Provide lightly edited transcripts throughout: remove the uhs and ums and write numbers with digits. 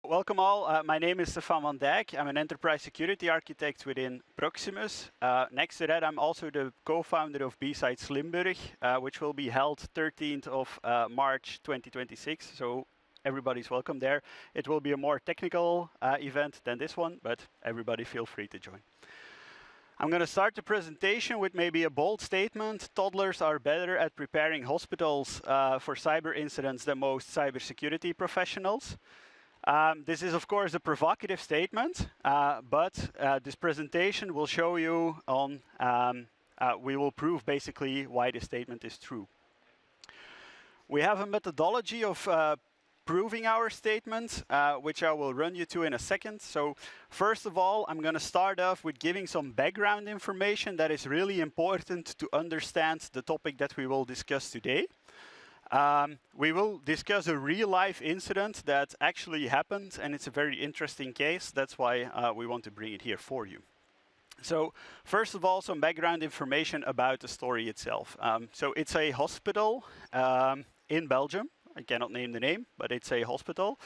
Welcome all. My name is Stephan. I'm an enterprise security architect within Proximus. Next to that, I'm also the co-founder of B-Sides Limburg, which will be held 13th of March 2026. So everybody's welcome there. It will be a more technical event than this one, but everybody feel free to join. I'm going to start the presentation with maybe a bold statement. Toddlers are better at preparing hospitals for cyber incidents than most cybersecurity professionals. This is, of course, a provocative statement, but this presentation will show you on, we will prove basically why this statement is true. We have a methodology of proving our statement, which I will run you to in a second. So first of all, I'm going to start off with giving some background information that is really important to understand the topic that we will discuss today. We will discuss a real-life incident that actually happened, and it's a very interesting case. That's why we want to bring it here for you. So first of all, some background information about the story itself. So it's a hospital in Belgium. I cannot name the name, but it's a hospital.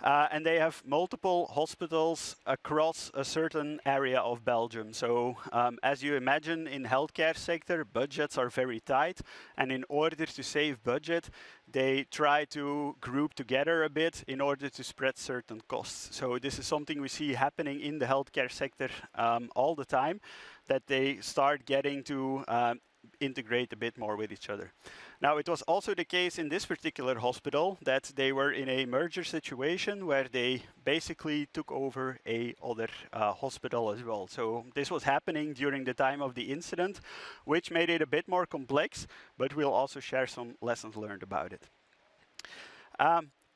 And they have multiple hospitals across a certain area of Belgium. So as you imagine, in healthcare sector, budgets are very tight. And in order to save budget, they try to group together a bit in order to spread certain costs. So this is something we see happening in the healthcare sector all the time, that they start getting to integrate a bit more with each other. Now, it was also the case in this particular hospital that they were in a merger situation where they basically took over a other hospital as well. So this was happening during the time of the incident, which made it a bit more complex, but we'll also share some lessons learned about it.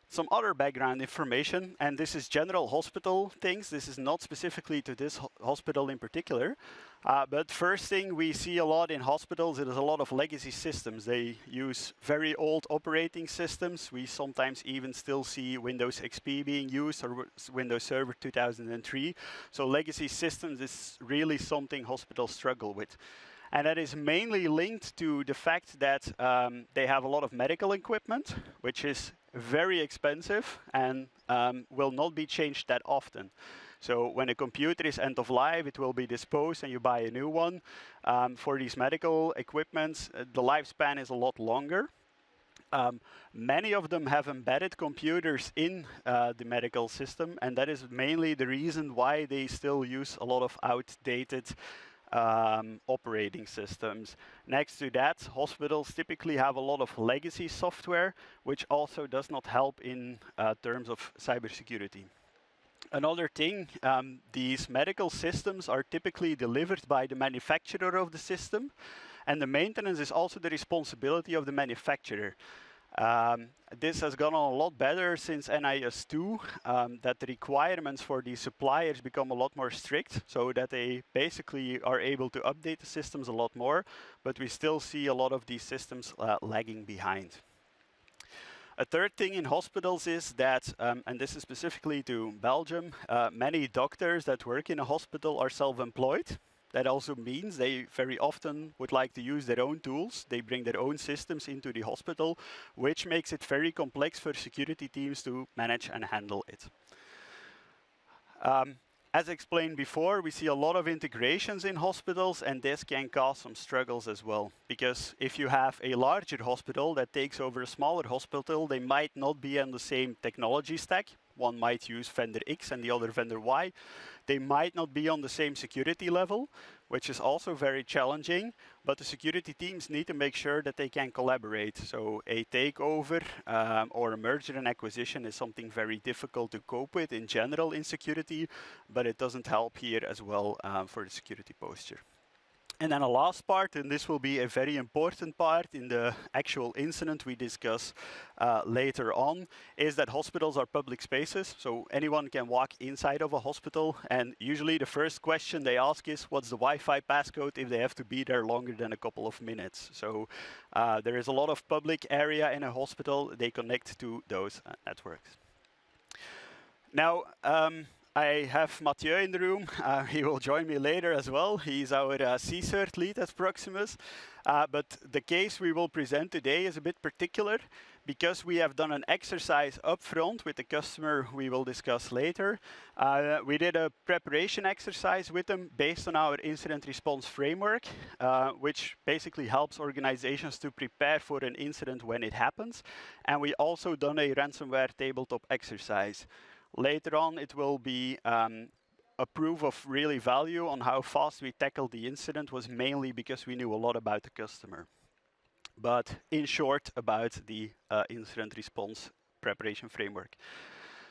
Some other background information, and this is general hospital things. This is not specifically to this hospital in particular. But first thing we see a lot in hospitals, it is a lot of legacy systems. They use very old operating systems. We sometimes even still see Windows XP being used or Windows Server 2003. So legacy systems is really something hospitals struggle with. And that is mainly linked to the fact that they have a lot of medical equipment, which is very expensive and will not be changed that often. So when a computer is end of life, it will be disposed and you buy a new one. For these medical equipments, the lifespan is a lot longer. Many of them have embedded computers in the medical system, and that is mainly the reason why they still use a lot of outdated operating systems. Next to that, hospitals typically have a lot of legacy software, which also does not help in terms of cybersecurity. Another thing, these medical systems are typically delivered by the manufacturer of the system, and the maintenance is also the responsibility of the manufacturer. This has gone on a lot better since NIS2, that the requirements for the suppliers become a lot more strict, so that they basically are able to update the systems a lot more, but we still see a lot of these systems lagging behind. A third thing in hospitals is that, and this is specifically to Belgium, many doctors that work in a hospital are self-employed. That also means they very often would like to use their own tools. They bring their own systems into the hospital, which makes it very complex for security teams to manage and handle it. As explained before, we see a lot of integrations in hospitals, and this can cause some struggles as well. Because if you have a larger hospital that takes over a smaller hospital, they might not be on the same technology stack. One might use vendor X and the other vendor Y. They might not be on the same security level, which is also very challenging, but the security teams need to make sure that they can collaborate. So a takeover or a merger and acquisition is something very difficult to cope with in general in security, but it doesn't help here as well for the security posture. And then a last part, and this will be a very important part in the actual incident we discuss later on, is that hospitals are public spaces. So anyone can walk inside of a hospital. And usually the first question they ask is, what's the Wi-Fi passcode if they have to be there longer than a couple of minutes? So there is a lot of public area in a hospital. They connect to those networks. Now, I have Mathieu in the room. He will join me later as well. He's our CSIRT lead at Proximus. But the case we will present today is a bit particular because we have done an exercise upfront with the customer we will discuss later. We did a preparation exercise with them based on our incident response framework, which basically helps organizations to prepare for an incident when it happens. And we also done a ransomware tabletop exercise. Later on, it will be a proof of really value on how fast we tackled the incident was mainly because we knew a lot about the customer. But in short, about the incident response preparation framework.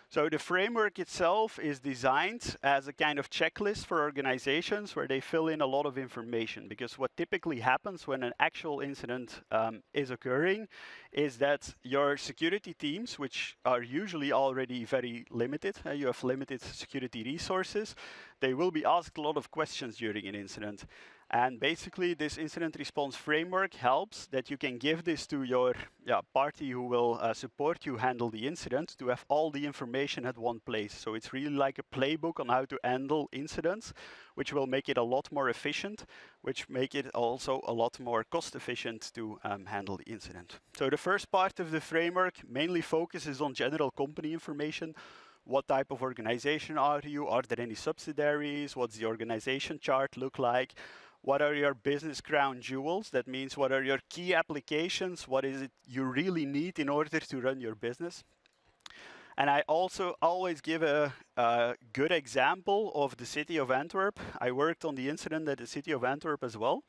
So the framework itself is designed as a kind of checklist for organizations where they fill in a lot of information, because what typically happens when an actual incident is occurring is that your security teams, which are usually already very limited, you have limited security resources, they will be asked a lot of questions during an incident. And basically, this incident response framework helps that you can give this to your party who will support you handle the incident to have all the information at one place. So it's really like a playbook on how to handle incidents, which will make it a lot more efficient, which make it also a lot more cost efficient to handle the incident. So the first part of the framework mainly focuses on general company information. What type of organization are you? Are there any subsidiaries? What's the organization chart look like? What are your business crown jewels? That means what are your key applications? What is it you really need in order to run your business? And I also always give a good example of the city of Antwerp. I worked on the incident at the city of Antwerp as well.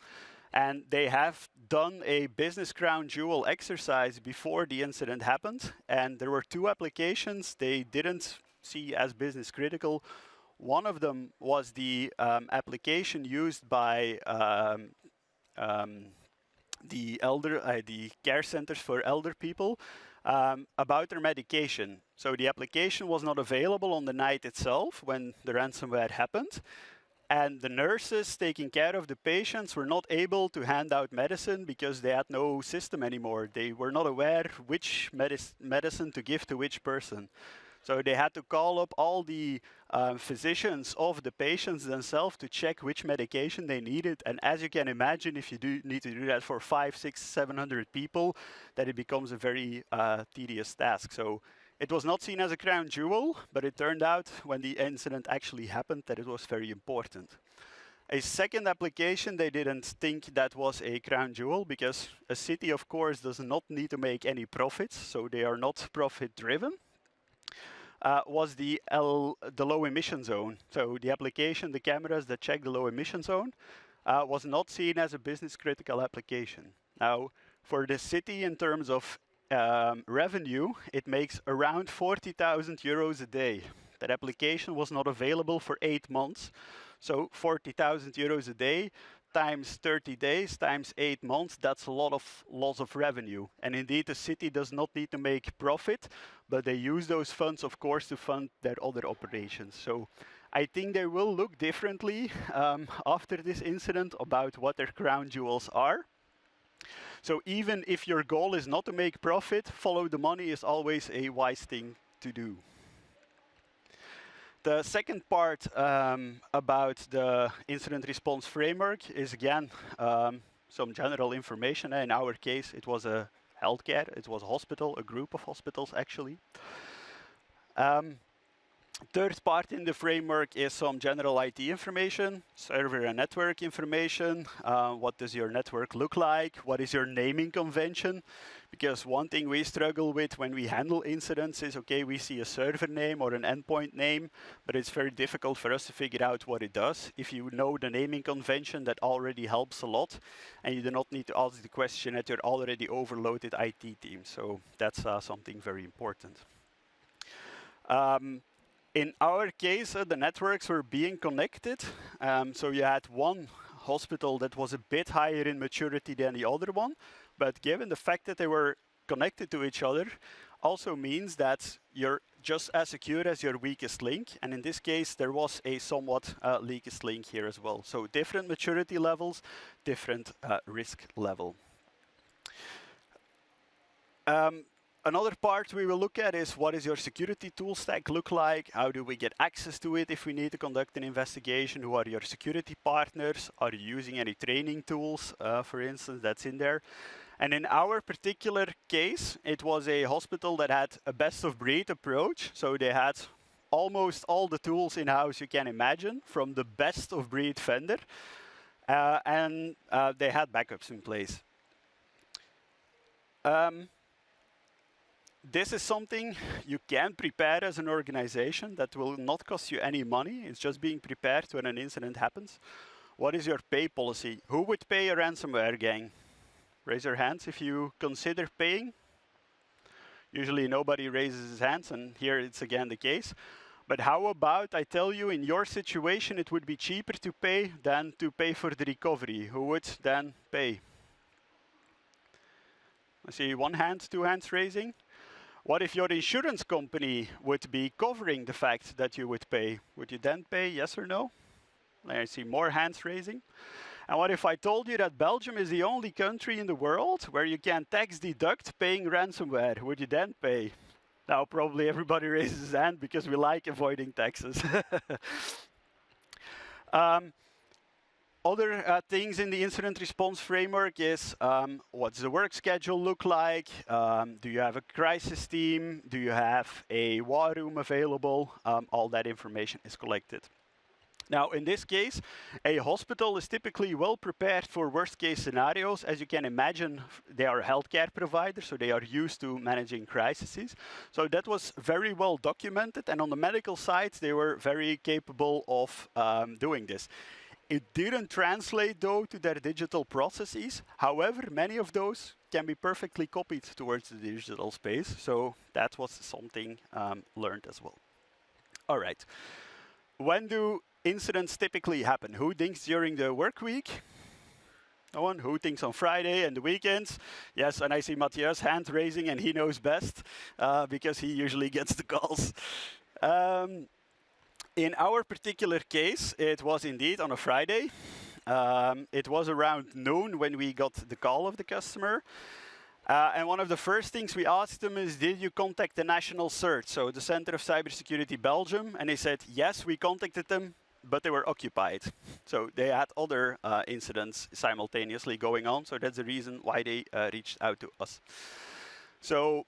And they have done a business crown jewel exercise before the incident happened. And there were two applications they didn't see as business critical. One of them was the application used by the care centers for elder people about their medication. So the application was not available on the night itself when the ransomware happened. And the nurses taking care of the patients were not able to hand out medicine because they had no system anymore. They were not aware which medicine to give to which person. So they had to call up all the physicians of the patients themselves to check which medication they needed. And as you can imagine, if you need to do that for 500, 600, 700 people, that it becomes a very tedious task. So it was not seen as a crown jewel, but it turned out when the incident actually happened that it was very important. A second application, they didn't think that was a crown jewel because a city, of course, does not need to make any profits, so they are not profit driven. Was the low emission zone. So the application, the cameras that check the low emission zone, was not seen as a business critical application. Now, for the city in terms of revenue, it makes around 40,000 euros a day. That application was not available for 8 months. So 40,000 euros a day times 30 days times 8 months, that's a lot of loss of revenue. And indeed, the city does not need to make profit, but they use those funds, of course, to fund their other operations. So I think they will look differently after this incident about what their crown jewels are. So even if your goal is not to make profit, follow the money is always a wise thing to do. The second part about the incident response framework is again some general information. In our case, it was a healthcare, it was a hospital, a group of hospitals actually. Third part in the framework is some general IT information, server and network information. What does your network look like? What is your naming convention? Because one thing we struggle with when we handle incidents is, okay, we see a server name or an endpoint name, but it's very difficult for us to figure out what it does. If you know the naming convention, that already helps a lot, and you do not need to ask the question at your already overloaded IT team. So that's something very important. In our case, the networks were being connected. So you had one hospital that was a bit higher in maturity than the other one. But given the fact that they were connected to each other, also means that you're just as secure as your weakest link. And in this case, there was a somewhat weakest link here as well. So different maturity levels, different risk level. Another part we will look at is what is your security tool stack look like? How do we get access to it if we need to conduct an investigation? Who are your security partners? Are you using any training tools, for instance, that's in there? And in our particular case, it was a hospital that had a best of breed approach. So they had almost all the tools in-house you can imagine from the best of breed vendor. And they had backups in place. This is something you can prepare as an organization that will not cost you any money. It's just being prepared when an incident happens. What is your pay policy? Who would pay a ransomware gang? Raise your hands if you consider paying. Usually nobody raises his hands, and here it's again the case. But how about I tell you, in your situation, it would be cheaper to pay than to pay for the recovery. Who would then pay? I see one hand, two hands raising. What if your insurance company would be covering the fact that you would pay? Would you then pay, yes or no? I see more hands raising. And what if I told you that Belgium is the only country in the world where you can tax deduct paying ransomware? Would you then pay? Now probably everybody raises his hand because we like avoiding taxes. Other things in the incident response framework is what's the work schedule look like? Do you have a crisis team? Do you have a war room available? All that information is collected. Now, in this case, a hospital is typically well prepared for worst case scenarios. As you can imagine, they are a healthcare provider, so they are used to managing crises. So that was very well documented, and on the medical side, they were very capable of doing this. It didn't translate, though, to their digital processes. However, many of those can be perfectly copied towards the digital space. So that was something learned as well. All right. When do incidents typically happen? Who thinks during the work week? No one? Who thinks on Friday and the weekends? Yes, and I see Matthias' hand raising, and he knows best because he usually gets the calls. In our particular case, it was indeed on a Friday. It was around noon when we got the call of the customer. And one of the first things we asked them is, did you contact the national CSIRT, so the Center of Cybersecurity Belgium? And they said, yes, we contacted them, but they were occupied. So they had other incidents simultaneously going on. So that's the reason why they reached out to us. So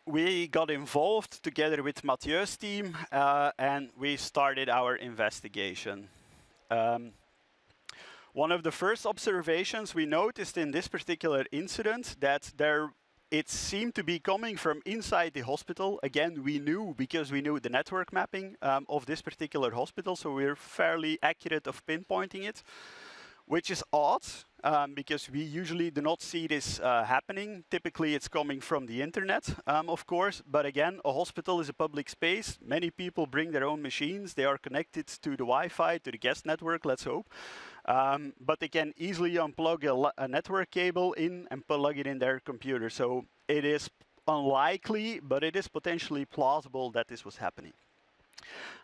we got involved together with Mathieu's team, and we started our investigation. One of the first observations we noticed in this particular incident that it seemed to be coming from inside the hospital. Again, we knew because we knew the network mapping of this particular hospital, so we're fairly accurate of pinpointing it, which is odd because we usually do not see this happening. Typically, it's coming from the internet, of course, but again, a hospital is a public space. Many people bring their own machines. They are connected to the Wi-Fi, to the guest network, let's hope. But they can easily unplug a network cable in and plug it in their computer. So it is unlikely, but it is potentially plausible that this was happening.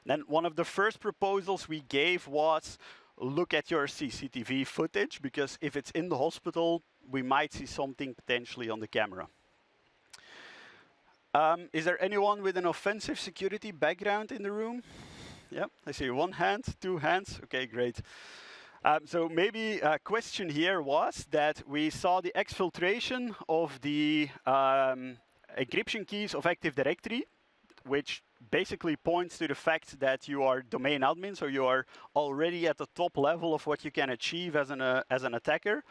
Then one of the first proposals we gave was, look at your CCTV footage, because if it's in the hospital, we might see something potentially on the camera. Is there anyone with an offensive security background in the room? Yeah, I see one hand, two hands. Okay, great. So maybe a question here was that we saw the exfiltration of the encryption keys of Active Directory, which basically points to the fact that you are domain admin, so you are already at the top level of what you can achieve as an attacker.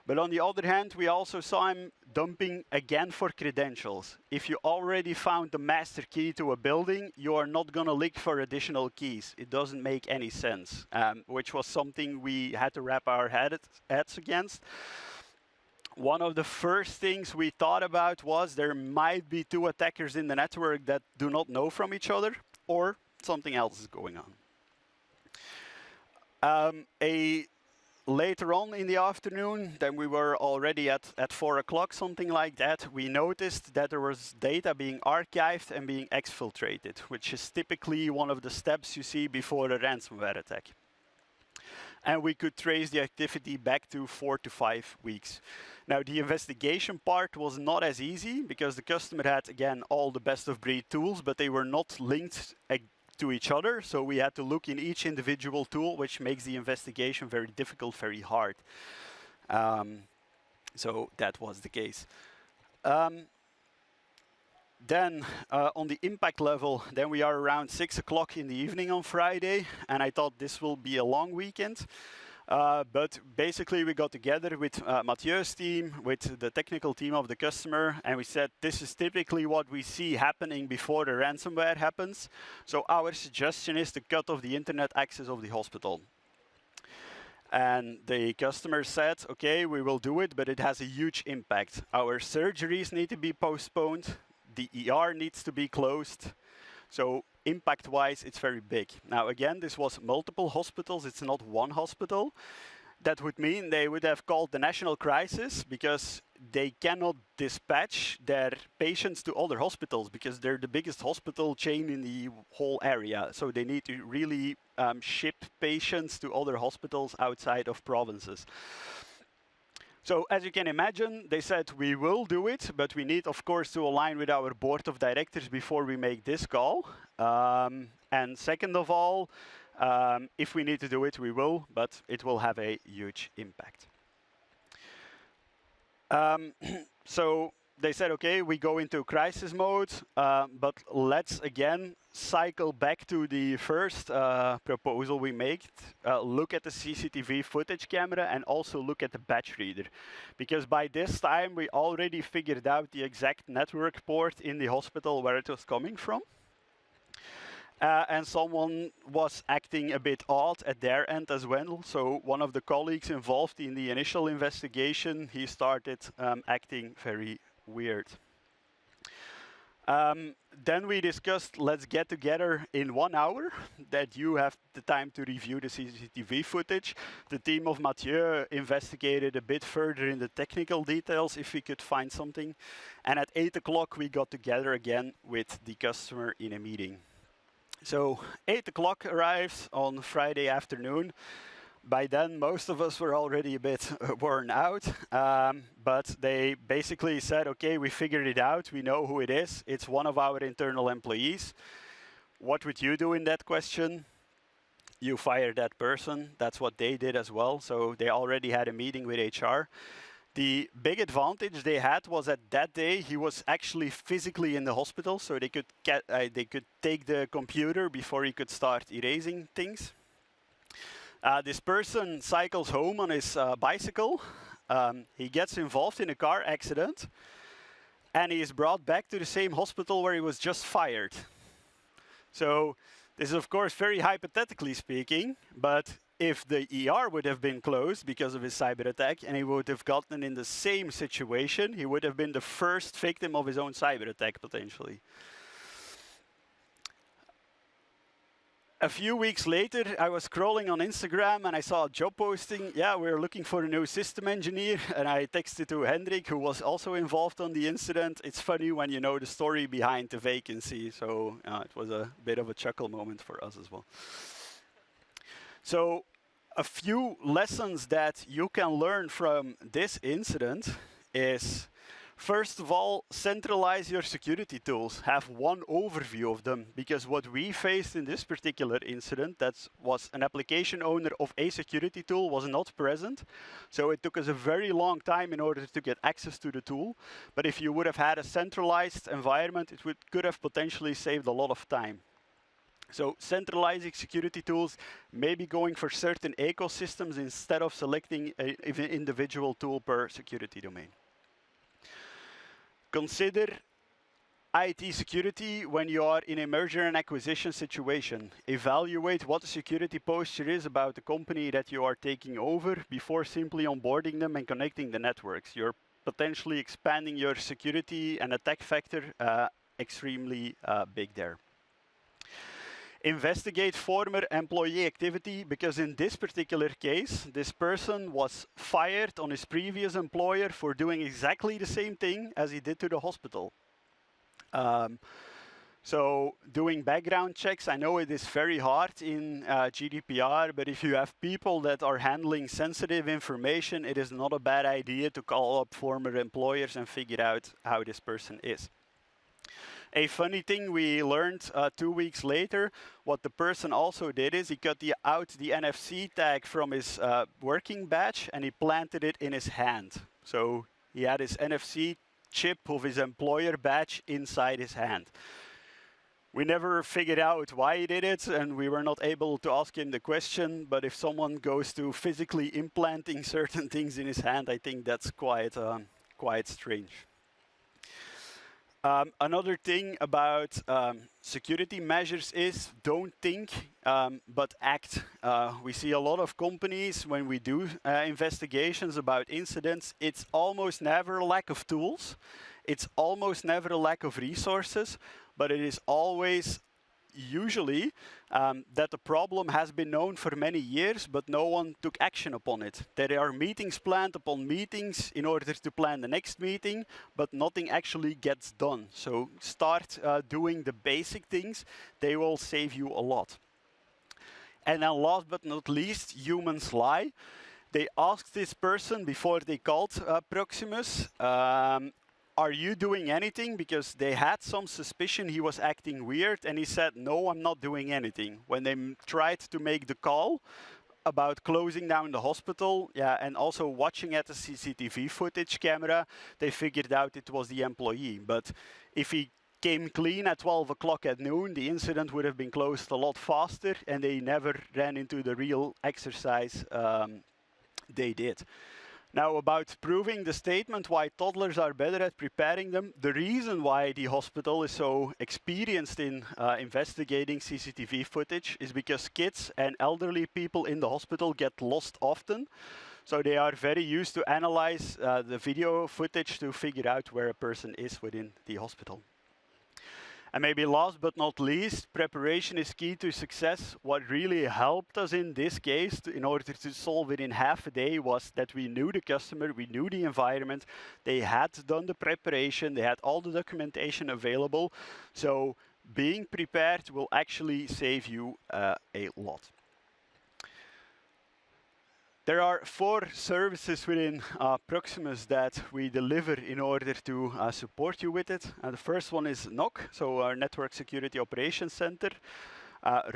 But on the other hand, we also saw him dumping again for credentials. If you already found the master key to a building, you are not going to look for additional keys. It doesn't make any sense, which was something we had to wrap our heads against. One of the first things we thought about was there might be two attackers in the network that do not know from each other, or something else is going on. Later on in the afternoon, then we were already at 4 o'clock, something like that, we noticed that there was data being archived and being exfiltrated, which is typically one of the steps you see before a ransomware attack. and we could trace the activity back to 4 to 5 weeks. Now, the investigation part was not as easy because the customer had, again, all the best of breed tools, but they were not linked to each other. So we had to look in each individual tool, which makes the investigation very difficult, very hard. So that was the case. Then on the impact level, then we are around 6 o'clock in the evening on Friday, and I thought this will be a long weekend. But basically we got together with Mathieu's team, with the technical team of the customer, and we said this is typically what we see happening before the ransomware happens. So our suggestion is to cut off the internet access of the hospital. And the customer said, okay, we will do it, but it has a huge impact. Our surgeries need to be postponed. The ER needs to be closed. So impact-wise, it's very big. Now, again, this was multiple hospitals. It's not one hospital. That would mean they would have called the national crisis because they cannot dispatch their patients to other hospitals because they're the biggest hospital chain in the whole area. So they need to really ship patients to other hospitals outside of provinces. So as you can imagine, they said we will do it, but we need, of course, to align with our board of directors before we make this call. And second of all, if we need to do it, we will, but it will have a huge impact. So they said, okay, we go into crisis mode, but let's again cycle back to the first proposal we made. Look at the CCTV footage camera and also look at the batch reader. Because by this time, we already figured out the exact network port in the hospital where it was coming from. And someone was acting a bit odd at their end as well. So one of the colleagues involved in the initial investigation, he started acting very weird. Then we discussed, let's get together in 1 hour, that you have the time to review the CCTV footage. The team of Mathieu investigated a bit further in the technical details if we could find something. And at 8 o'clock, we got together again with the customer in a meeting. So 8 o'clock arrives on Friday afternoon. By then, most of us were already a bit worn out, but they basically said, okay, we figured it out. We know who it is. It's one of our internal employees. What would you do in that question? You fire that person. That's what they did as well. So they already had a meeting with HR. The big advantage they had was that day he was actually physically in the hospital, so they could take the computer before he could start erasing things. This person cycles home on his bicycle. He gets involved in a car accident, and he is brought back to the same hospital where he was just fired. So this is, of course, very hypothetically speaking, but if the ER would have been closed because of his cyber attack and he would have gotten in the same situation, he would have been the first victim of his own cyber attack, potentially. A few weeks later, I was scrolling on Instagram and I saw a job posting. Yeah, we're looking for a new system engineer. And I texted to Hendrik, who was also involved on the incident. It's funny when you know the story behind the vacancy. So it was a bit of a chuckle moment for us as well. So a few lessons that you can learn from this incident is, first of all, centralize your security tools. Have one overview of them, because what we faced in this particular incident, that was an application owner of a security tool was not present. So it took us a very long time in order to get access to the tool. But if you would have had a centralized environment, it could have potentially saved a lot of time. So centralizing security tools, maybe going for certain ecosystems instead of selecting an individual tool per security domain. Consider IT security when you are in a merger and acquisition situation. Evaluate what the security posture is about the company that you are taking over before simply onboarding them and connecting the networks. You're potentially expanding your security and attack factor extremely big there. Investigate former employee activity, because in this particular case, this person was fired on his previous employer for doing exactly the same thing as he did to the hospital. So doing background checks, I know it is very hard in GDPR, but if you have people that are handling sensitive information, it is not a bad idea to call up former employers and figure out how this person is. A funny thing we learned 2 weeks later, what the person also did is he cut out the NFC tag from his working badge and he planted it in his hand. So he had his NFC chip of his employer badge inside his hand. We never figured out why he did it, and we were not able to ask him the question, but if someone goes to physically implanting certain things in his hand, I think that's quite strange. Another thing about security measures is don't think, but act. We see a lot of companies, when we do investigations about incidents, it's almost never a lack of tools. It's almost never a lack of resources, but it is always usually that the problem has been known for many years, but no one took action upon it. There are meetings planned upon meetings in order to plan the next meeting, but nothing actually gets done. So start doing the basic things. They will save you a lot. And then last but not least, humans lie. They asked this person before they called Proximus, are you doing anything? Because they had some suspicion he was acting weird, and he said, no, I'm not doing anything. When they tried to make the call about closing down the hospital, and also watching at the CCTV footage camera, they figured out it was the employee. But if he came clean at 12 o'clock at noon, the incident would have been closed a lot faster, and they never ran into the real exercise they did. Now, about proving the statement why toddlers are better at preparing them, the reason why the hospital is so experienced in investigating CCTV footage is because kids and elderly people in the hospital get lost often. So they are very used to analyze the video footage to figure out where a person is within the hospital. And maybe last but not least, preparation is key to success. What really helped us in this case, in order to solve it in half a day, was that we knew the customer, we knew the environment, they had done the preparation, they had all the documentation available. So being prepared will actually save you a lot. There are 4 services within Proximus that we deliver in order to support you with it. The first one is NOC, so our Network Security Operations Center,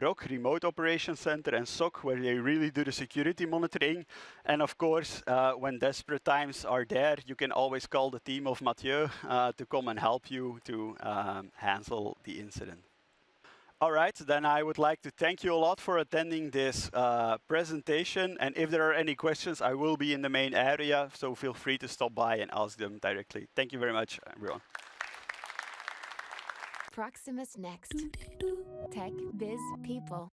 ROC, Remote Operations Center, and SOC, where they really do the security monitoring. And of course, when desperate times are there, you can always call the team of Mathieu to come and help you to handle the incident. All right, then I would like to thank you a lot for attending this presentation. And if there are any questions, I will be in the main area, so feel free to stop by and ask them directly. Thank you very much, everyone. Proximus Next. Tech Biz People.